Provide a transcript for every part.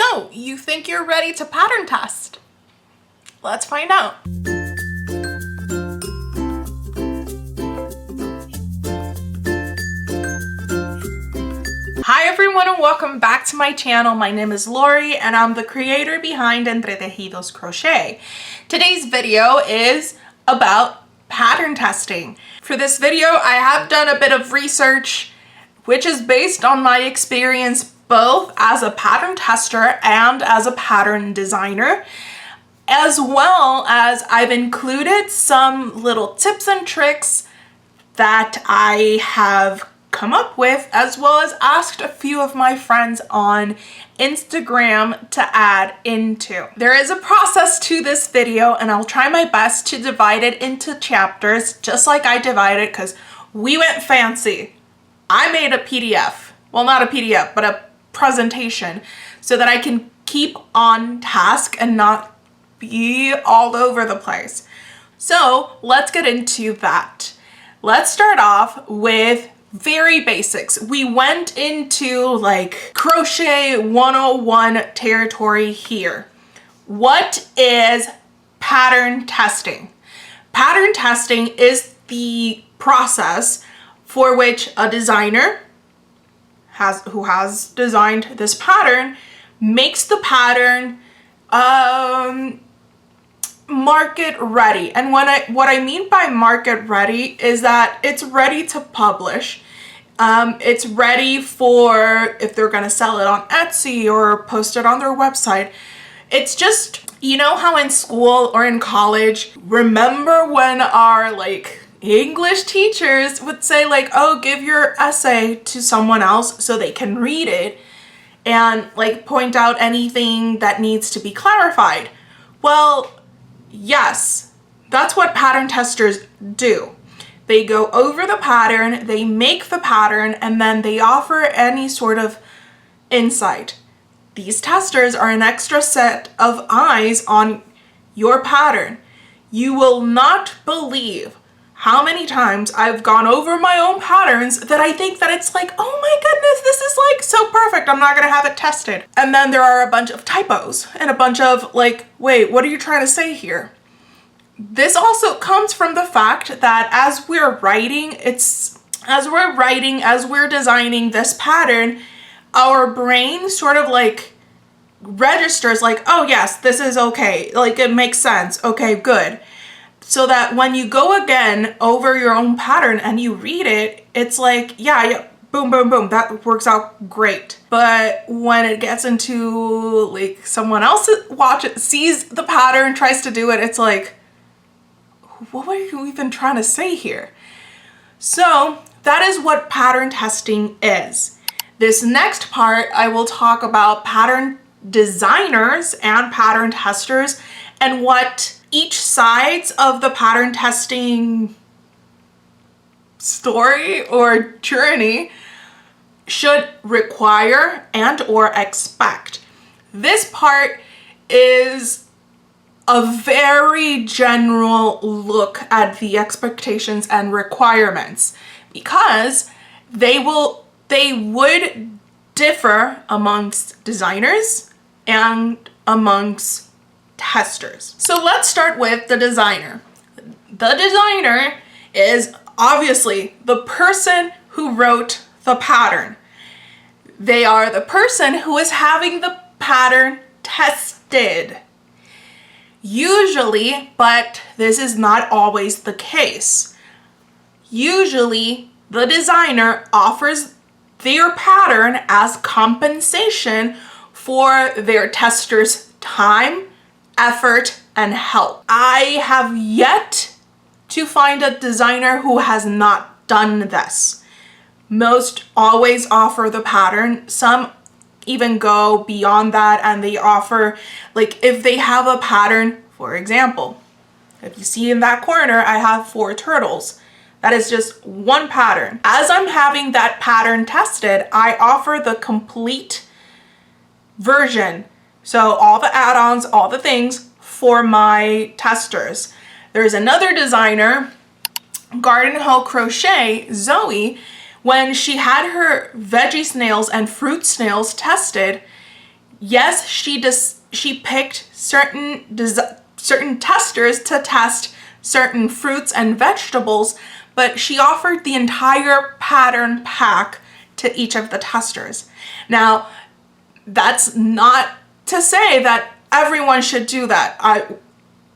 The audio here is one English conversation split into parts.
So, you think you're ready to pattern test? Let's find out. Hi everyone and welcome back to my channel. My name is Lori and I'm the creator behind Entre Tejidos Crochet. Today's video is about pattern testing. For this video, I have done a bit of research which is based on my experience both as a pattern tester and as a pattern designer, as well as I've included some little tips and tricks that I have come up with, as well as asked a few of my friends on Instagram to add into. There is a process to this video and I'll try my best to divide it into chapters just like I divided because we went fancy. I made a PDF, well not a PDF, but a presentation so that I can keep on task and not be all over the place. So let's get into that. Let's start off with very basics. We went into like crochet 101 territory here. What is pattern testing? Pattern testing is the process for which a designer who has designed this pattern makes the pattern market ready. And what I mean by market ready is that it's ready to publish. It's ready for if they're gonna sell it on Etsy or post it on their website. It's just, you know how in school or in college, remember when our like English teachers would say like, oh, give your essay to someone else so they can read it and like point out anything that needs to be clarified. Well, yes, that's what pattern testers do. They go over the pattern, they make the pattern, and then they offer any sort of insight. These testers are an extra set of eyes on your pattern. You will not believe how many times I've gone over my own patterns that I think that it's like, oh my goodness, this is like so perfect, I'm not gonna have it tested. And then there are a bunch of typos and a bunch of like, wait, what are you trying to say here? This also comes from the fact that as we're designing this pattern, our brain sort of like registers like, oh yes, this is okay, like it makes sense, okay, good. So that when you go again over your own pattern and you read it, it's like, yeah, boom, boom, boom, that works out great. But when it gets into like someone else sees the pattern, tries to do it, it's like, what were you even trying to say here? So that is what pattern testing is. This next part, I will talk about pattern designers and pattern testers and what each sides of the pattern testing story or journey should require and or expect. This part is a very general look at the expectations and requirements because they would differ amongst designers and amongst testers. So let's start with the designer. The designer is obviously the person who wrote the pattern. They are the person who is having the pattern tested. Usually, but this is not always the case. Usually, the designer offers their pattern as compensation for their tester's time, effort, and help. I have yet to find a designer who has not done this. Most always offer the pattern. Some even go beyond that and they offer, like if they have a pattern, for example, if you see in that corner, I have 4 turtles. That is just one pattern. As I'm having that pattern tested, I offer the complete version. So all the add-ons, all the things for my testers. There's another designer, Garden Hoe Crochet, Zoe, when she had her veggie snails and fruit snails tested, yes, she picked certain testers to test certain fruits and vegetables, but she offered the entire pattern pack to each of the testers. Now, that's not to say that everyone should do that.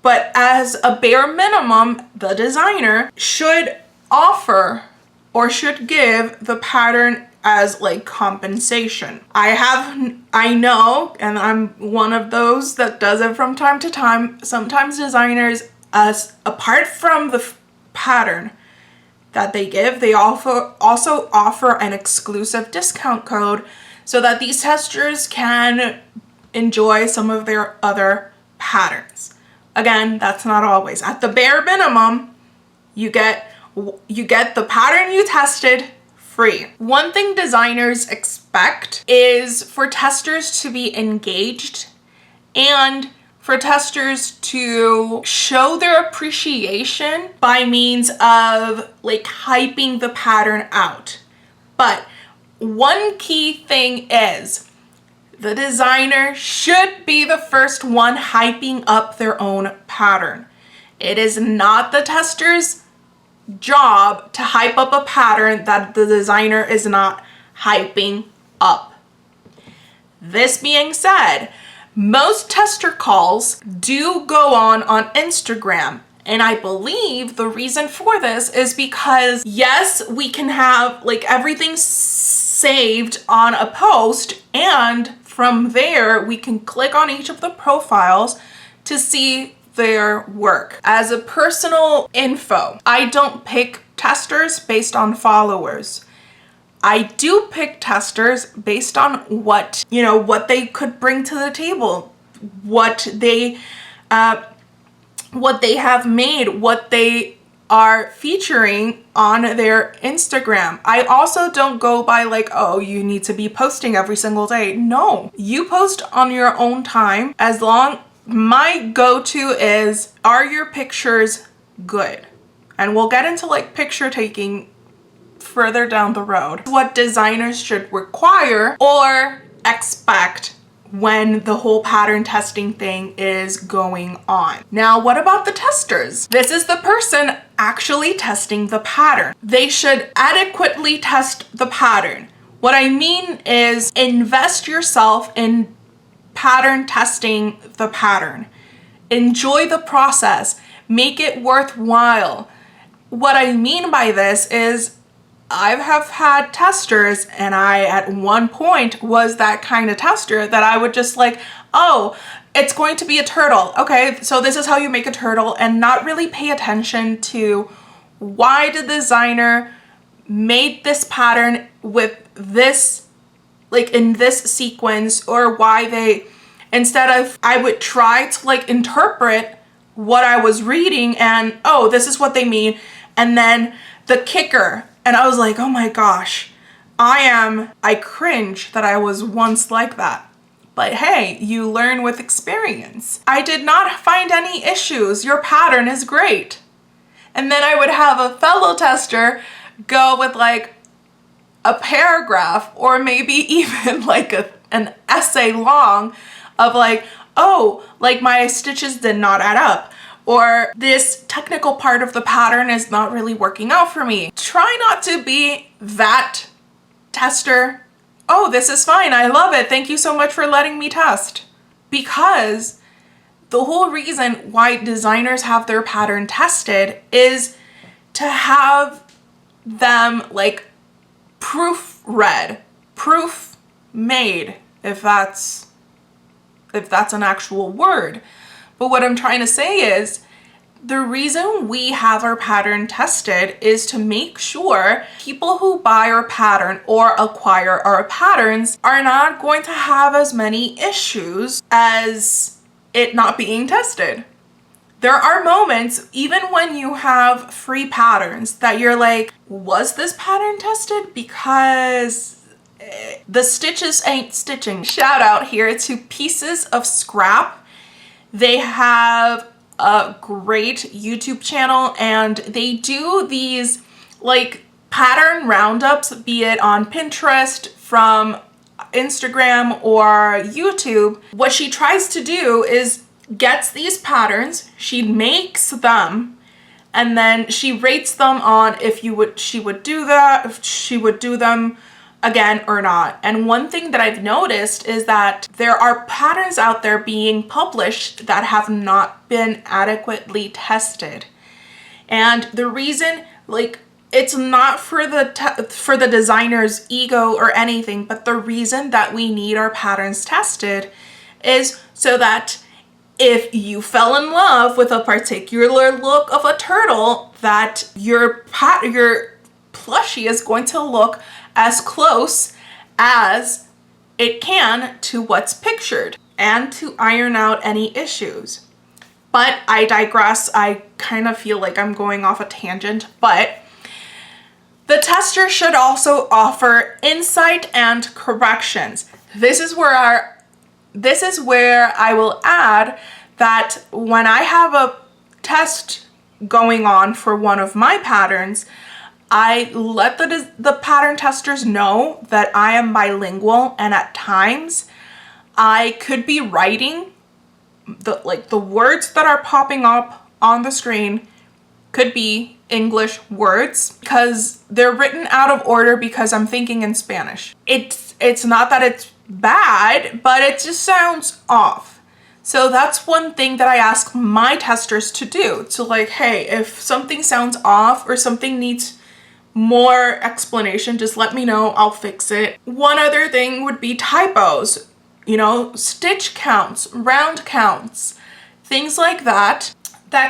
But as a bare minimum, the designer should offer or should give the pattern as like compensation. I know, and I'm one of those that does it from time to time. Sometimes designers, apart from the pattern that they give, they also offer an exclusive discount code so that these testers can enjoy some of their other patterns. Again, that's not always. At the bare minimum, you get the pattern you tested free. One thing designers expect is for testers to be engaged and for testers to show their appreciation by means of like hyping the pattern out. But one key thing is the designer should be the first one hyping up their own pattern. It is not the tester's job to hype up a pattern that the designer is not hyping up. This being said, most tester calls do go on Instagram, and I believe the reason for this is because yes, we can have like everything saved on a post, and from there we can click on each of the profiles to see their work. As a personal info, I don't pick testers based on followers. I do pick testers based on what they could bring to the table, what they have made, what they are featuring on their Instagram. I also don't go by like, oh, you need to be posting every single day. No, you post on your own time. My go-to is, are your pictures good? And we'll get into like picture taking further down the road. What designers should require or expect when the whole pattern testing thing is going on. Now, what about the testers? This is the person actually testing the pattern. They should adequately test the pattern. What I mean is invest yourself in pattern testing the pattern. Enjoy the process. Make it worthwhile. What I mean by this is I have had testers, and I at one point was that kind of tester that I would just like, oh, it's going to be a turtle. Okay, so this is how you make a turtle, and not really pay attention to why the designer made this pattern with this, like in this sequence, or why they, instead of, I would try to like interpret what I was reading and, oh, this is what they mean. And then the kicker, and I was like, oh my gosh, I cringe that I was once like that. But hey, you learn with experience. I did not find any issues. Your pattern is great. And then I would have a fellow tester go with like a paragraph or maybe even like an essay long of like, oh, like my stitches did not add up, or this technical part of the pattern is not really working out for me. Try not to be that tester. Oh, this is fine. I love it. Thank you so much for letting me test. Because the whole reason why designers have their pattern tested is to have them like proof read, proof made, if that's an actual word. But what I'm trying to say is the reason we have our pattern tested is to make sure people who buy our pattern or acquire our patterns are not going to have as many issues as it not being tested. There are moments, even when you have free patterns, that you're like, was this pattern tested? Because the stitches ain't stitching. Shout out here to Pieces of Scrap. They have a great YouTube channel, and they do these like pattern roundups, be it on Pinterest from Instagram or YouTube, what she tries to do is gets these patterns, she makes them, and then she rates them on if she would do that, if she would do them again or not. And one thing that I've noticed is that there are patterns out there being published that have not been adequately tested. And the reason, like, it's not for the designer's ego or anything, but the reason that we need our patterns tested is so that if you fell in love with a particular look of a turtle, that your plushie is going to look as close as it can to what's pictured, and to iron out any issues. But I digress. I kind of feel like I'm going off a tangent, but the tester should also offer insight and corrections. This is where I will add that when I have a test going on for one of my patterns, I let the pattern testers know that I am bilingual, and at times I could be writing the words that are popping up on the screen could be English words because they're written out of order because I'm thinking in Spanish. It's not that it's bad, but it just sounds off. So that's one thing that I ask my testers to do. To like, hey, if something sounds off or something needs more explanation, just let me know, I'll fix it. One other thing would be typos, you know, stitch counts, round counts, things like that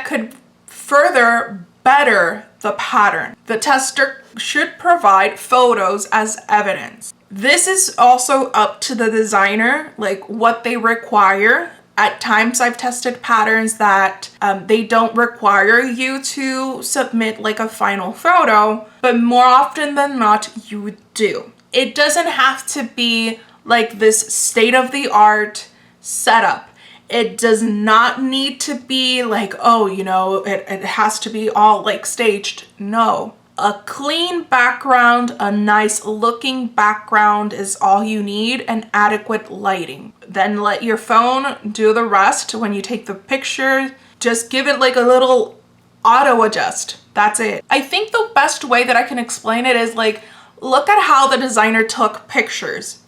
could further better the pattern. The tester should provide photos as evidence. This is also up to the designer, like what they require. At times I've tested patterns that they don't require you to submit like a final photo, but more often than not, you do. It doesn't have to be like this state-of-the-art setup. It does not need to be like, oh, you know, it has to be all like staged. No. A clean background, a nice looking background is all you need, and adequate lighting. Then let your phone do the rest. When you take the picture, just give it like a little auto adjust. That's it. I think the best way that I can explain it is like, look at how the designer took pictures,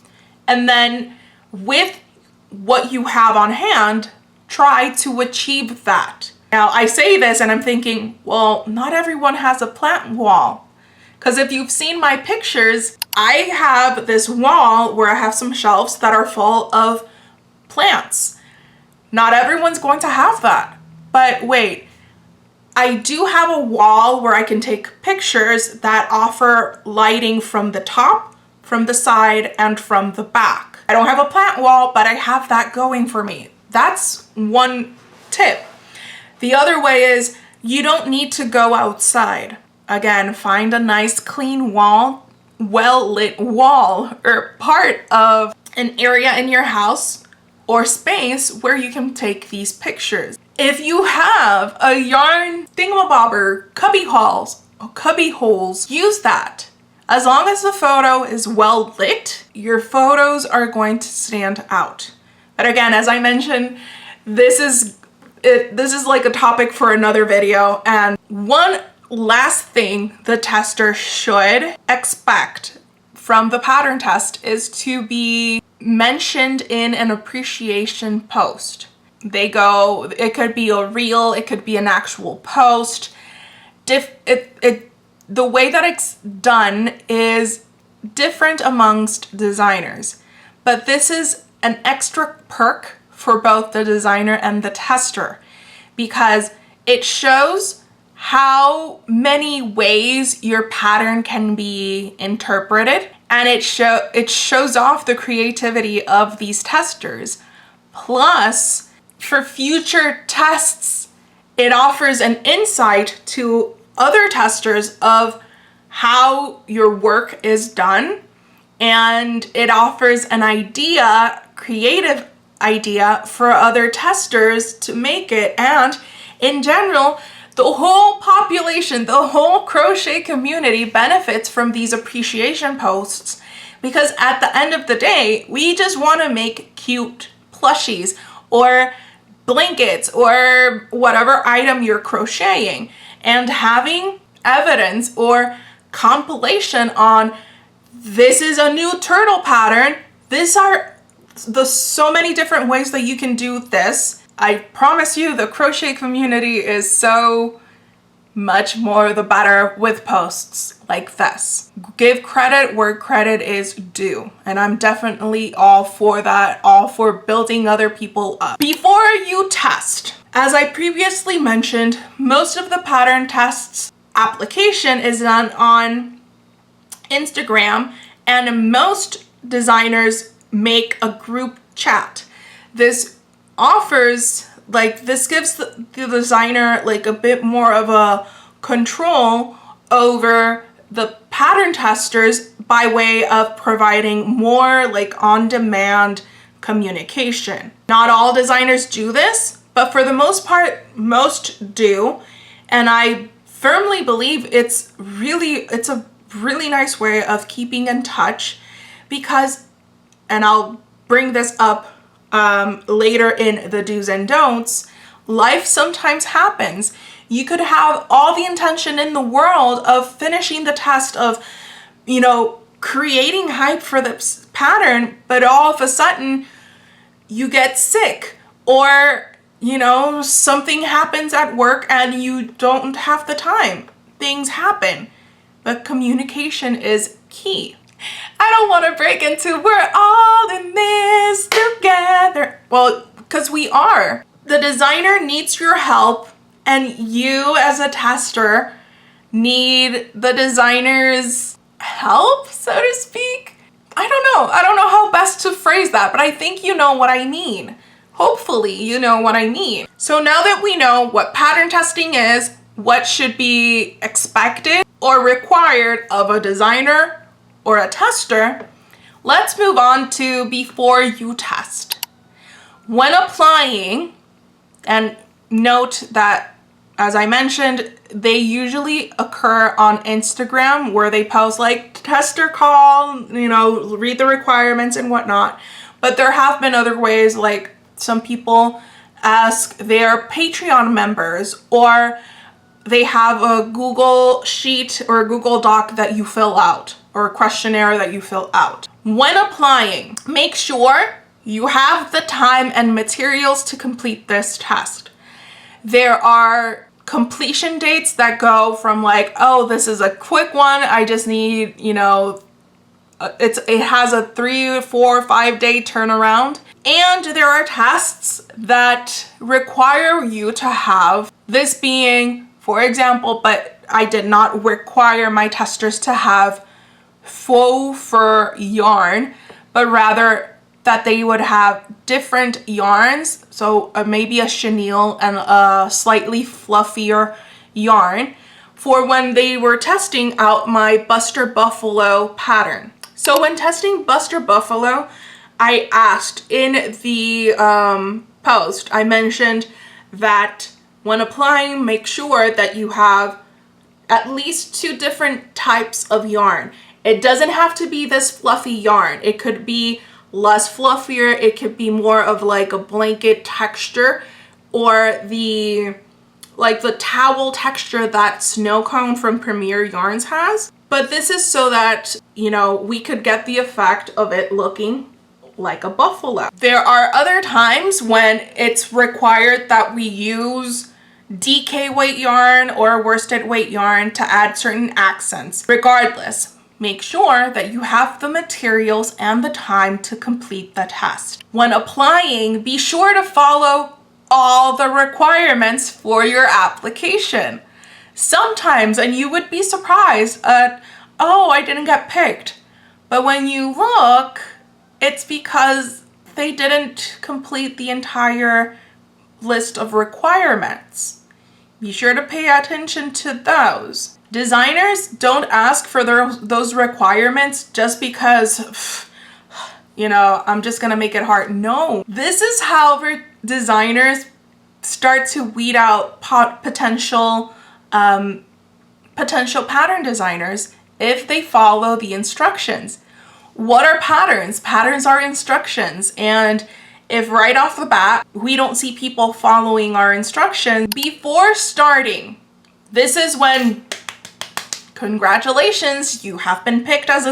and then with what you have on hand, try to achieve that. Now, I say this and I'm thinking, well, not everyone has a plant wall. Because if you've seen my pictures, I have this wall where I have some shelves that are full of plants. Not everyone's going to have that. But wait, I do have a wall where I can take pictures that offer lighting from the top, from the side, and from the back. I don't have a plant wall, but I have that going for me. That's one tip. The other way is you don't need to go outside. Again, find a nice clean wall, well-lit wall, or part of an area in your house or space where you can take these pictures. If you have a yarn thingamabobber, cubby holes, use that. As long as the photo is well lit, your photos are going to stand out. But again, as I mentioned, this is like a topic for another video. And one last thing the tester should expect from the pattern test is to be mentioned in an appreciation post. It could be a reel, it could be an actual post. The way that it's done is different amongst designers, but this is an extra perk for both the designer and the tester because it shows how many ways your pattern can be interpreted, and it shows off the creativity of these testers. Plus, for future tests, it offers an insight to other testers of how your work is done, and it offers an creative idea for other testers to make it. And in general, the whole population, the whole crochet community benefits from these appreciation posts because at the end of the day, we just want to make cute plushies or blankets or whatever item you're crocheting, and having evidence or compilation on this is a new turtle pattern. These are the so many different ways that you can do this. I promise you the crochet community is so much more the better with posts like this. Give credit where credit is due. And I'm definitely all for that, all for building other people up. Before you test, as I previously mentioned, most of the pattern tests application is done on Instagram, and most designers make a group chat. This offers, like, this gives the designer like a bit more of a control over the pattern testers by way of providing more like on-demand communication. Not all designers do this, but for the most part, most do. And I firmly believe it's a really nice way of keeping in touch, because, and I'll bring this up later in the do's and don'ts, life sometimes happens. You could have all the intention in the world of finishing the test, of, you know, creating hype for this pattern, but all of a sudden you get sick, or, you know, something happens at work and you don't have the time. Things happen, but communication is key. I don't want to break into we're all in this together. Well, because we are. The designer needs your help, and you as a tester need the designer's help, so to speak. I don't know how best to phrase that, but I think you know what I mean. Hopefully you know what I mean. So now that we know what pattern testing is, what should be expected or required of a designer or a tester, let's move on to before you test. When applying, and note that, as I mentioned, they usually occur on Instagram, where they post like tester call, you know, read the requirements and whatnot. But there have been other ways, like some people ask their Patreon members, or they have a Google Sheet or a Google Doc that you fill out, or a questionnaire that you fill out. When applying, make sure you have the time and materials to complete this test. There are completion dates that go from like, oh, this is a quick one, I just need, you know, it has a 3, 4, 5 day turnaround. And there are tests that require you to have this being, for example, but I did not require my testers to have faux fur yarn, but rather that they would have different yarns. So maybe a chenille and a slightly fluffier yarn for when they were testing out my Buster Buffalo pattern. So when testing Buster Buffalo, I asked in the post, I mentioned that when applying, make sure that you have at least 2 different types of yarn. It doesn't have to be this fluffy yarn. It could be less fluffier. It could be more of like a blanket texture, or the towel texture that Snow Cone from Premier Yarns has. But this is so that, you know, we could get the effect of it looking like a buffalo. There are other times when it's required that we use DK weight yarn or worsted weight yarn to add certain accents. Regardless, make sure that you have the materials and the time to complete the test. When applying, be sure to follow all the requirements for your application. Sometimes, and you would be surprised at, oh, I didn't get picked. But when you look, it's because they didn't complete the entire list of requirements. Be sure to pay attention to those. Designers don't ask for those requirements just because, you know, I'm just gonna make it hard. No, this is how designers start to weed out potential pattern designers if they follow the instructions. what are patterns? Patterns are instructions, and if right off the bat we don't see people following our instructions before starting, this is when, congratulations, you have been picked as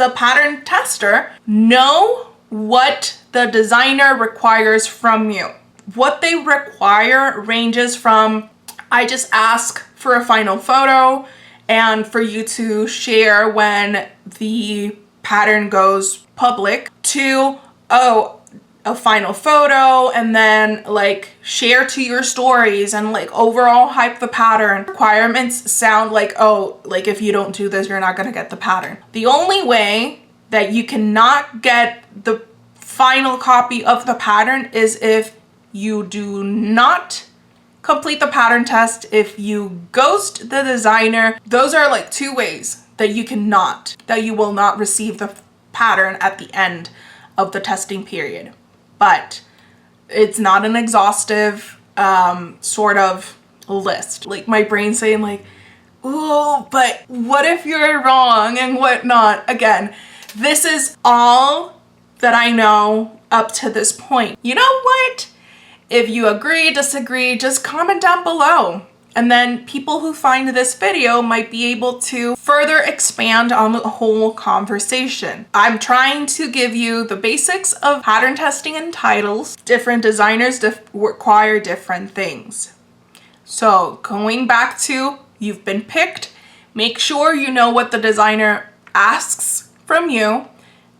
a pattern tester. Know what the designer requires from you. What they require ranges from, I just ask for a final photo and for you to share when the pattern goes public, to, oh, a final photo, and then like share to your stories and like overall hype the pattern. Requirements sound like, oh, like if you don't do this, you're not gonna get the pattern. The only way that you cannot get the final copy of the pattern is if you do not complete the pattern test, if you ghost the designer. Those are like two ways that you will not receive the pattern at the end of the testing period. But it's not an exhaustive sort of list. Like my brain saying like, oh, but what if you're wrong and whatnot? Again, this is all that I know up to this point. You know what? If you agree, disagree, just comment down below. And then people who find this video might be able to further expand on the whole conversation. I'm trying to give you the basics of pattern testing and titles. Different designers require different things. So going back to, you've been picked, make sure you know what the designer asks from you,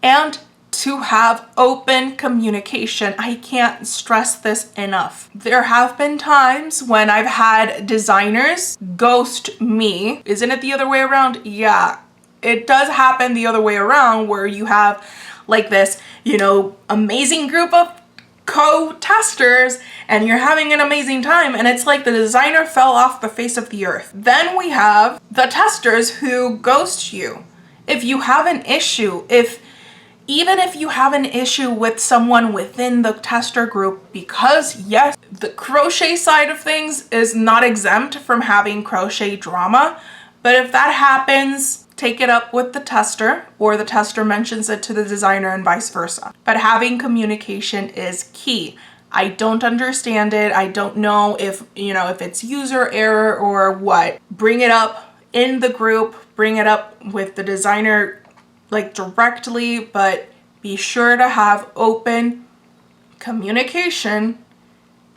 and to have open communication. I can't stress this enough. There have been times when I've had designers ghost me. Isn't it the other way around? Yeah, it does happen the other way around, where you have like this, you know, amazing group of co-testers and you're having an amazing time, and it's like the designer fell off the face of the earth. Then we have the testers who ghost you. If you have an issue, even if you have an issue with someone within the tester group, because yes, the crochet side of things is not exempt from having crochet drama, but if that happens, take it up with the tester, or the tester mentions it to the designer and vice versa. But having communication is key. I don't understand it. I don't know if it's user error or what. Bring it up in the group, bring it up with the designer like directly, but be sure to have open communication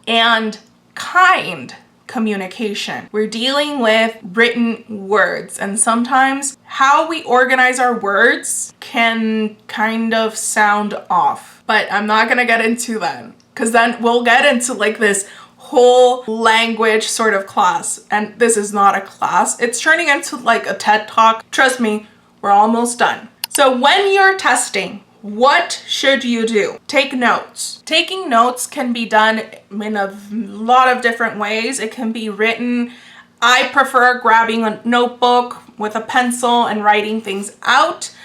and kind communication. We're dealing with written words, and sometimes how we organize our words can kind of sound off, but I'm not gonna get into that, because then we'll get into like this whole language sort of class, and this is not a class. It's turning into like a TED Talk. Trust me, we're almost done. So when you're testing, what should you do? Take notes. Taking notes can be done in a lot of different ways. It can be written. I prefer grabbing a notebook with a pencil and writing things out.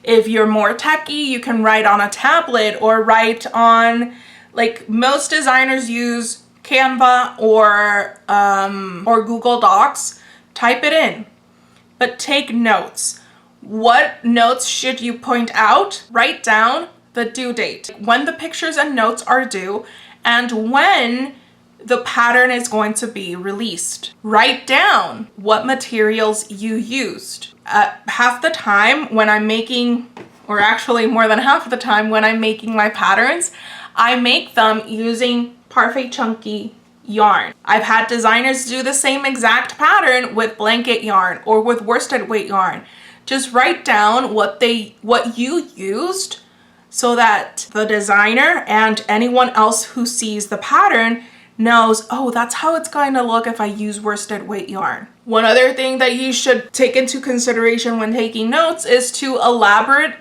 If you're more techie, you can write on a tablet or write on, like most designers use Canva or Google Docs. Type it in, but take notes. What notes should you point out? Write down the due date, when the pictures and notes are due, and when the pattern is going to be released. Write down what materials you used. Half the time when I'm making, or actually more than half of the time when I'm making my patterns, I make them using Parfait Chunky yarn. I've had designers do the same exact pattern with blanket yarn or with worsted weight yarn. Just write down what you used so that the designer and anyone else who sees the pattern knows, oh, that's how it's going to look if I use worsted weight yarn. One other thing that you should take into consideration when taking notes is to elaborate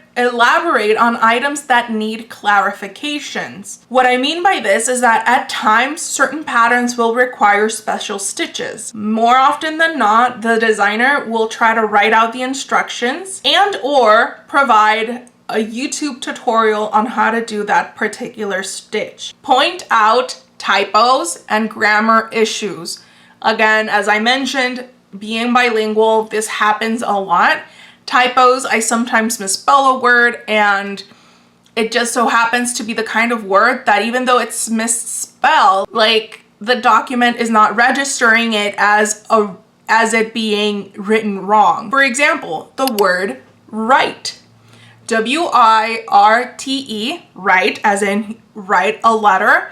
on items that need clarifications. What I mean by this is that at times certain patterns will require special stitches. More often than not, the designer will try to write out the instructions and or provide a YouTube tutorial on how to do that particular stitch. Point out typos and grammar issues. Again, as I mentioned, being bilingual, this happens a lot. typos. I sometimes misspell a word, and it just so happens to be the kind of word that even though it's misspelled, like the document is not registering it as it being written wrong. For example, the word write. W-I-R-T-E, write, as in write a letter,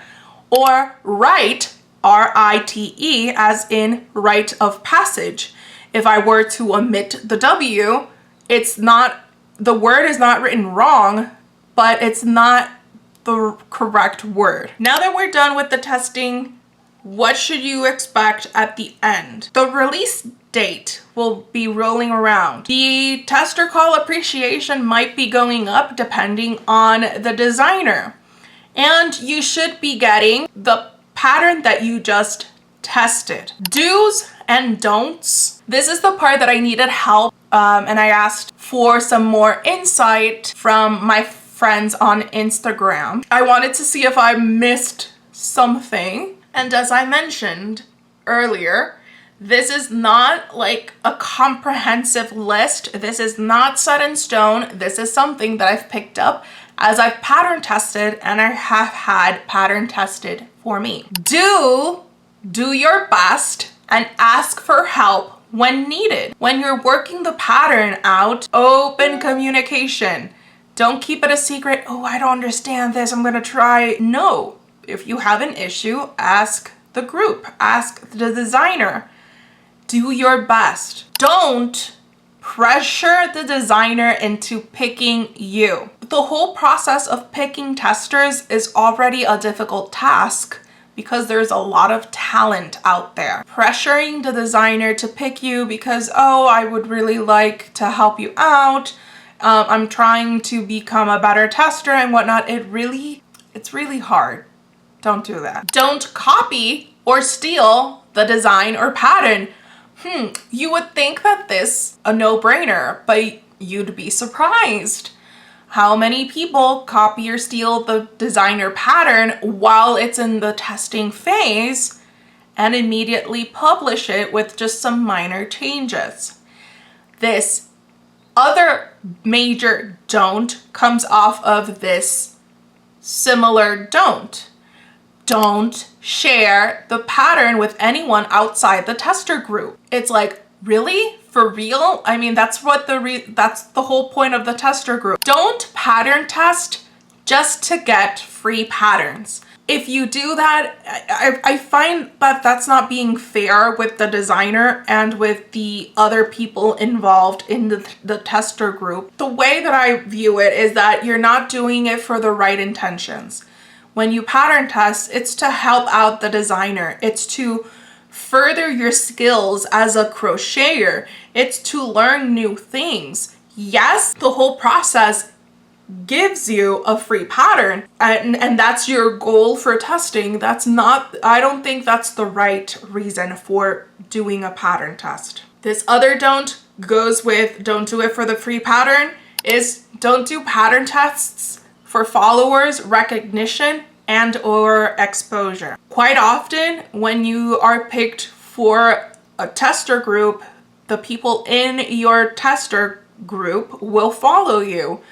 or write, R-I-T-E, as in rite of passage. If I were to omit the W, the word is not written wrong, but it's not the correct word. Now that we're done with the testing, what should you expect at the end? The release date will be rolling around. The tester call appreciation might be going up depending on the designer. And you should be getting the pattern that you just tested. Do's and don'ts. This is the part that I needed help and I asked for some more insight from my friends on Instagram. I wanted to see if I missed something. And as I mentioned earlier, this is not like a comprehensive list. This is not set in stone. This is something that I've picked up as I've pattern tested and I have had pattern tested for me. Do your best and ask for help when needed. When you're working the pattern out, open communication. Don't keep it a secret. Oh, I don't understand this. I'm gonna try. No. If you have an issue, ask the group, ask the designer. Do your best. Don't pressure the designer into picking you. The whole process of picking testers is already a difficult task because there's a lot of talent out there. Pressuring the designer to pick you because, oh, I would really like to help you out. I'm trying to become a better tester and whatnot. It's really hard. Don't do that. Don't copy or steal the design or pattern. You would think that this a no-brainer, but you'd be surprised how many people copy or steal the designer pattern while it's in the testing phase and immediately publish it with just some minor changes. This other major don't comes off of this similar don't. Don't share the pattern with anyone outside the tester group. It's like, really? For real? I mean, that's the whole point of the tester group. Don't pattern test just to get free patterns. If you do that, I find that that's not being fair with the designer and with the other people involved in the tester group. The way that I view it is that you're not doing it for the right intentions. When you pattern test, it's to help out the designer. It's to further your skills as a crocheter. It's to learn new things. Yes, the whole process gives you a free pattern and that's your goal for testing. I don't think that's the right reason for doing a pattern test. This other don't goes with don't do it for the free pattern is don't do pattern tests for followers, recognition, and or exposure. Quite often when you are picked for a tester group, the people in your tester group will follow you.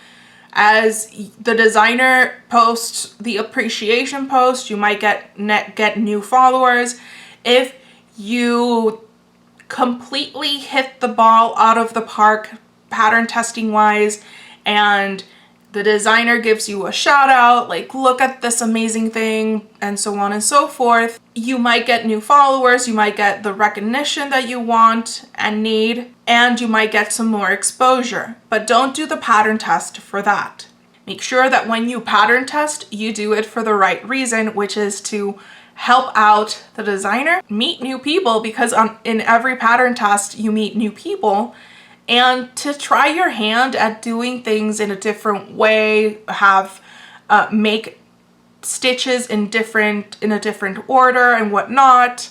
As the designer posts the appreciation post, you might get new followers. If you completely hit the ball out of the park pattern testing wise and the designer gives you a shout out, like, look at this amazing thing, and so on and so forth, you might get new followers, you might get the recognition that you want and need, and you might get some more exposure. But don't do the pattern test for that. Make sure that when you pattern test, you do it for the right reason, which is to help out the designer, meet new people, because in every pattern test, you meet new people, and to try your hand at doing things in a different way, make stitches in a different order and whatnot,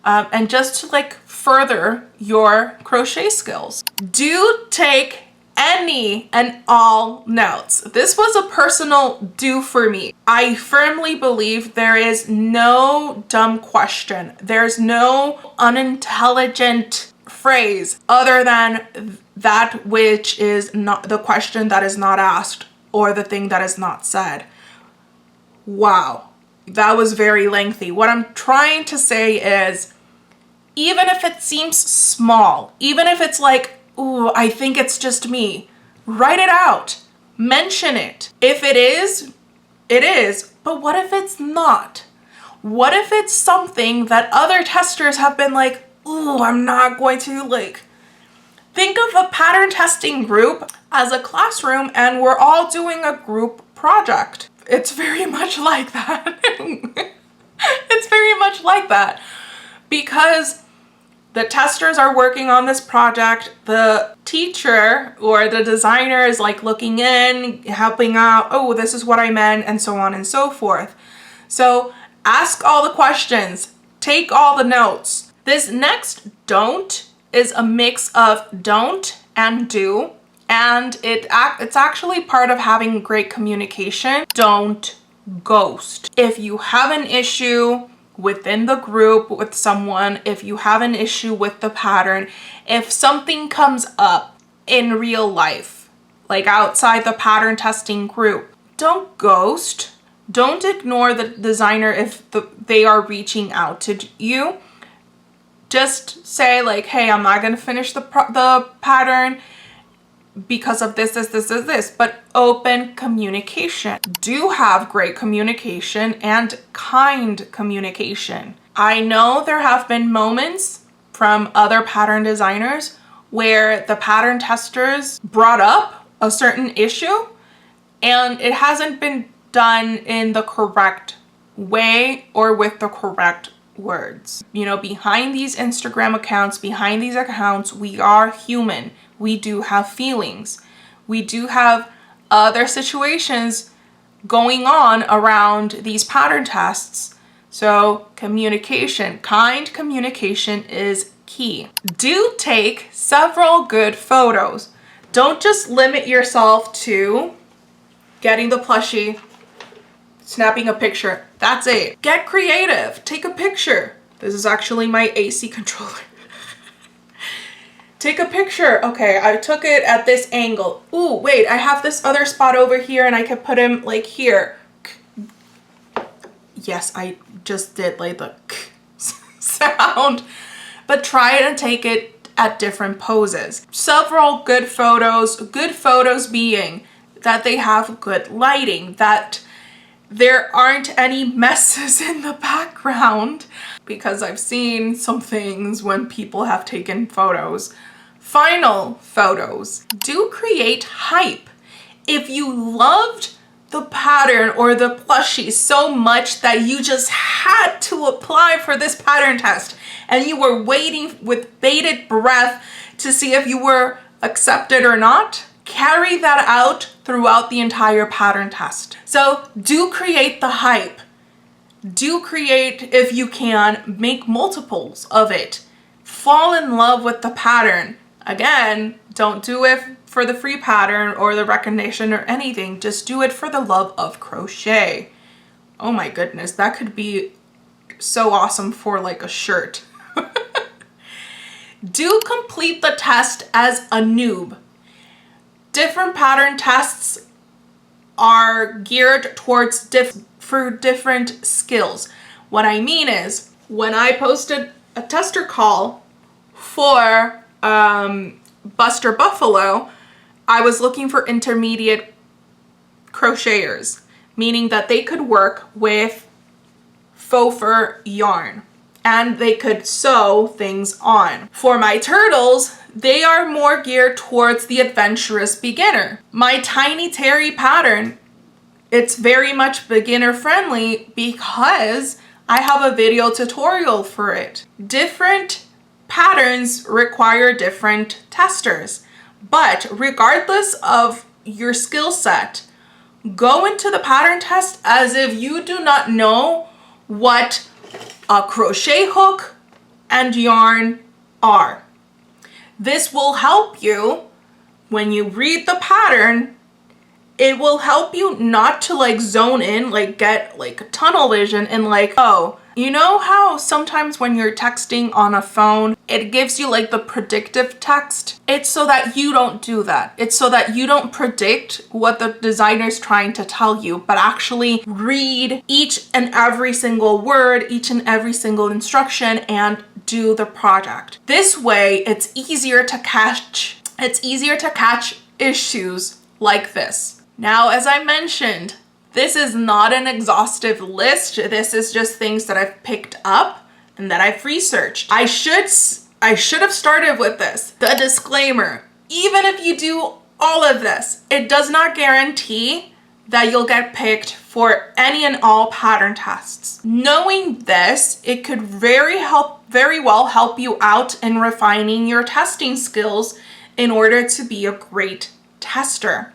and just to like further your crochet skills. Do take any and all notes. This was a personal do for me. I firmly believe there is no dumb question. There's no unintelligent phrase other than that which is not the question that is not asked or the thing that is not said. Wow, that was very lengthy. What I'm trying to say is, even if it seems small, even if it's like, ooh, I think it's just me, write it out, mention it. If it is, it is. But what if it's not? What if it's something that other testers have been like, ooh, I'm not going to like. Think of a pattern testing group as a classroom and we're all doing a group project. It's very much like that. It's very much like that because the testers are working on this project. The teacher or the designer is like looking in, helping out. Oh, this is what I meant, and so on and so forth. So ask all the questions, take all the notes. This next don't is a mix of don't and do, and it's actually part of having great communication. Don't ghost. If you have an issue within the group with someone, if you have an issue with the pattern, if something comes up in real life, like outside the pattern testing group, don't ghost. Don't ignore the designer if they are reaching out to you. Just say like, hey, I'm not gonna finish the pattern because of this, but open communication. Do have great communication and kind communication. I know there have been moments from other pattern designers where the pattern testers brought up a certain issue and it hasn't been done in the correct way or with the correct words. You know, behind these Instagram accounts, behind these accounts, we are human. We do have feelings. We do have other situations going on around these pattern tests. So communication, kind communication is key. Do take several good photos. Don't just limit yourself to getting the plushie, snapping a picture. That's it. Get creative. Take a picture. This is actually my AC controller. Take a picture. Okay, I took it at this angle. Ooh, wait, I have this other spot over here and I could put him like here. Yes, I just did like the sound. But try it and take it at different poses. Several good photos being that they have good lighting, that there aren't any messes in the background, because I've seen some things when people have taken photos. Final photos. Do create hype. If you loved the pattern or the plushie so much that you just had to apply for this pattern test and you were waiting with bated breath to see if you were accepted or not, carry that out throughout the entire pattern test. So do create the hype. Do create, if you can, make multiples of it. Fall in love with the pattern. Again, don't do it for the free pattern or the recognition or anything. Just do it for the love of crochet. Oh my goodness, that could be so awesome for like a shirt. Do complete the test as a noob. Different pattern tests are geared towards different skills. What I mean is, when I posted a tester call for Buster Buffalo, I was looking for intermediate crocheters, meaning that they could work with faux fur yarn and they could sew things on. For my turtles, they are more geared towards the adventurous beginner. My Tiny Terry pattern, it's very much beginner friendly because I have a video tutorial for it. Different patterns require different testers, but regardless of your skill set, go into the pattern test as if you do not know what a crochet hook and yarn are. This will help you when you read the pattern. It will help you not to like zone in, like get like tunnel vision and like, oh, You know how sometimes when you're texting on a phone, it gives you like the predictive text? It's so that you don't do that. It's so that you don't predict what the designer's trying to tell you, but actually read each and every single word, each and every single instruction, and do the project. This way, it's easier to catch issues like this. Now, as I mentioned, this is not an exhaustive list. This is just things that I've picked up and that I've researched. I should have started with this. The disclaimer, even if you do all of this, it does not guarantee that you'll get picked for any and all pattern tests. Knowing this, it could very well help you out in refining your testing skills in order to be a great tester.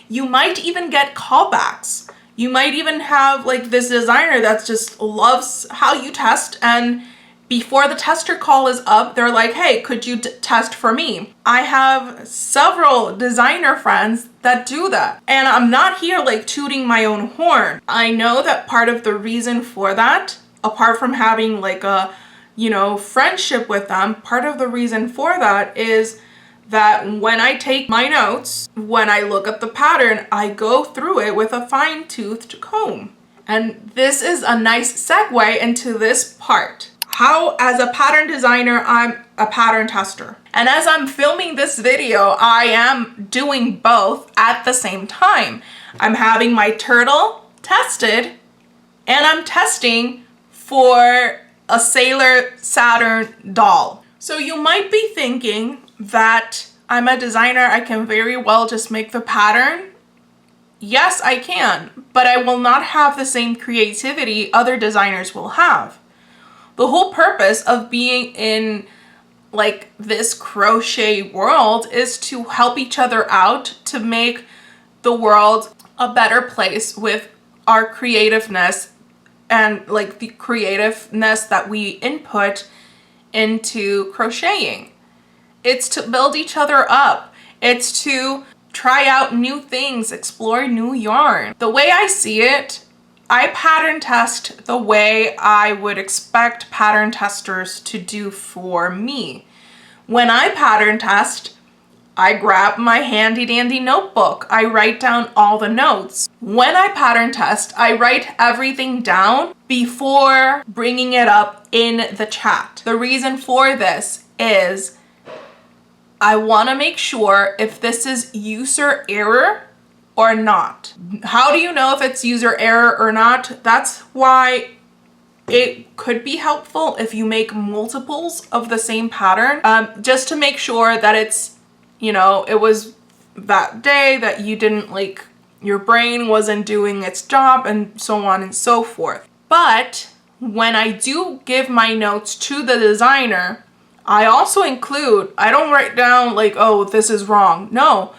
You might even get callbacks. You might even have like this designer that just loves how you test, and before the tester call is up, they're like, hey, could you test for me? I have several designer friends that do that. And I'm not here like tooting my own horn. I know that part of the reason for that, apart from having like a, friendship with them, part of the reason for that is that when I take my notes, when I look at the pattern, I go through it with a fine-toothed comb. And this is a nice segue into this part. How, as a pattern designer, I'm a pattern tester. And as I'm filming this video, I am doing both at the same time. I'm having my turtle tested, and I'm testing for a Sailor Saturn doll. So you might be thinking that I'm a designer, I can very well just make the pattern. Yes, I can, but I will not have the same creativity other designers will have. The whole purpose of being in like this crochet world is to help each other out to make the world a better place with our creativeness and like the creativeness that we input into crocheting. It's to build each other up. It's to try out new things, explore new yarn. The way I see it, I pattern test the way I would expect pattern testers to do for me. When I pattern test, I grab my handy dandy notebook. I write down all the notes. When I pattern test, I write everything down before bringing it up in the chat. The reason for this is I want to make sure if this is user error or not. How do you know if it's user error or not? That's why it could be helpful if you make multiples of the same pattern, just to make sure that it's, it was that day that you didn't like, your brain wasn't doing its job and so on and so forth. But when I do give my notes to the designer, I also include, I don't write down like, oh, this is wrong. No,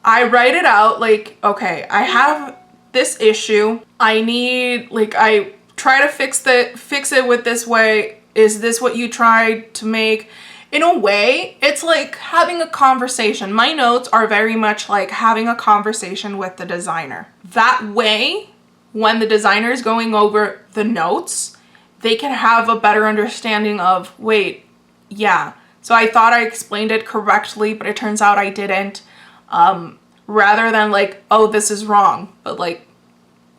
I write it out like, okay, I have this issue. I need, like, I try to fix it with this way. Is this what you tried to make? In a way, it's like having a conversation. My notes are very much like having a conversation with the designer. That way, when the designer is going over the notes, they can have a better understanding of, wait, yeah, so I thought I explained it correctly, but it turns out I didn't. Rather than like, oh, this is wrong, but like,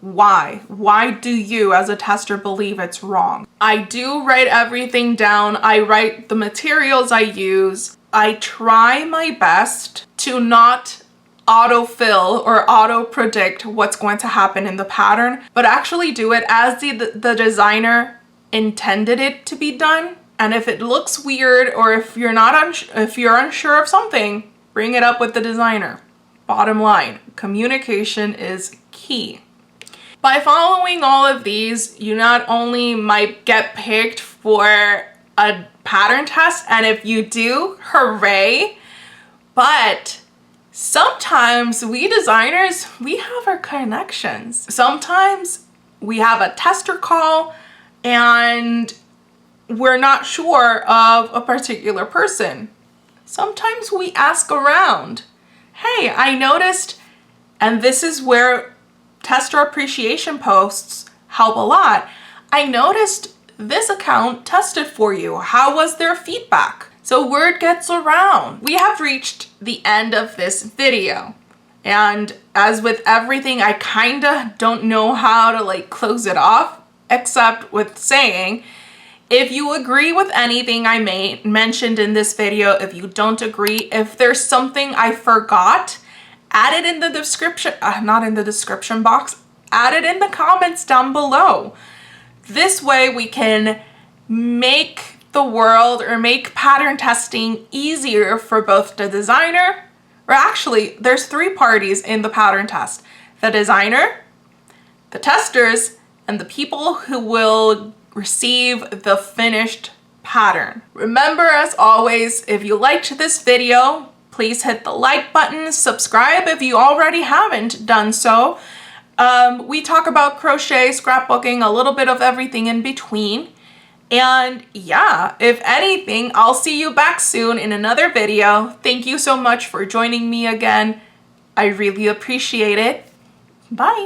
why? Why do you as a tester believe it's wrong? I do write everything down. I write the materials I use. I try my best to not autofill or auto predict what's going to happen in the pattern, but actually do it as the designer intended it to be done. And if it looks weird, or if you're unsure of something, bring it up with the designer. Bottom line, communication is key. By following all of these, you not only might get picked for a pattern test, and if you do, hooray, but sometimes we designers, we have our connections. Sometimes we have a tester call and we're not sure of a particular person. Sometimes we ask around. Hey, I noticed, and this is where tester appreciation posts help a lot. I noticed this account tested for you? How was their feedback? So word gets around. We have reached the end of this video. And as with everything, I kinda don't know how to like close it off, except with saying, if you agree with anything I mentioned in this video, if you don't agree, if there's something I forgot, add it in the description, not in the description box, add it in the comments down below. This way we can make the world or make pattern testing easier for both the designer, or actually there's 3 parties in the pattern test: the designer, the testers, and the people who will receive the finished pattern. Remember, as always, if you liked this video, please hit the like button, subscribe if you already haven't done so. We talk about crochet, scrapbooking, a little bit of everything in between. And yeah, if anything, I'll see you back soon in another video. Thank you so much for joining me again. I really appreciate it. Bye.